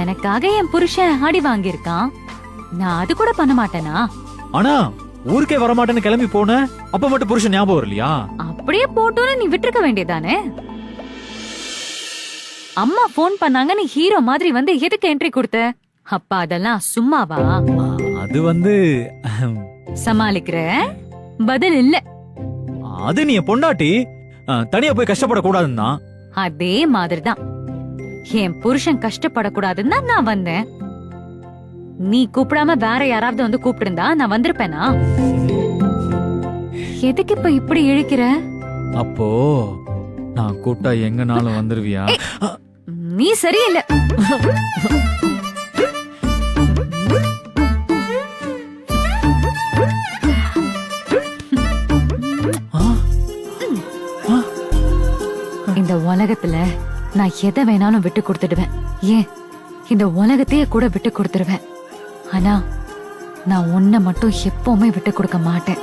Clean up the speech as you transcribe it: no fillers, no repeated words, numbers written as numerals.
எனக்காக என் புருஷன் ஆடி வாங்கியிருக்கான். நான் அது கூட பண்ண மாட்டேனா? ஆனா ஊருக்கே வரமாட்டேன்னு கிளம்பி போன, அப்ப மட்டும் புருஷன் ஞாபகம் வரலையா? அப்படியே போட்டோன்னு நீ விட்டுருக்க வேண்டியதானே? அம்மா போன் பண்ணாங்க, நீ ஹீரோ மாதிரி வந்து எதுக்கு என்ட்ரி கொடுத்த? அப்பா அதெல்லாம் சும்மாவா? அது வந்து சமாளிக்கிற பதில் இல்ல. அது நீ பொண்டாட்டி, தனியா போய் கஷ்டப்படக்கூடாதுன்னா. அதே மாதிரிதான் என் புருஷன் கஷ்டப்படக்கூடாதுன்னு தான் நான் வந்தேன். நீ கூப்பிடாம வேற யாராவது வந்து கூப்பிட்டிருந்தா நான் வந்திருப்பேனா? எதுக்கு இப்ப இப்படி இழுக்கிற? அப்போ நான் கூப்பிட்டா எங்கனாலும் வந்துருவியா? நீ சரியில்லை. இந்த உலகத்துல நான் எதை வேணாலும் விட்டு கொடுத்துடுவேன். ஏன் இந்த உலகத்தையே கூட விட்டு கொடுத்துருவேன். ஆனா நான் உன்னை மட்டும் எப்பவுமே விட்டு கொடுக்க மாட்டேன்.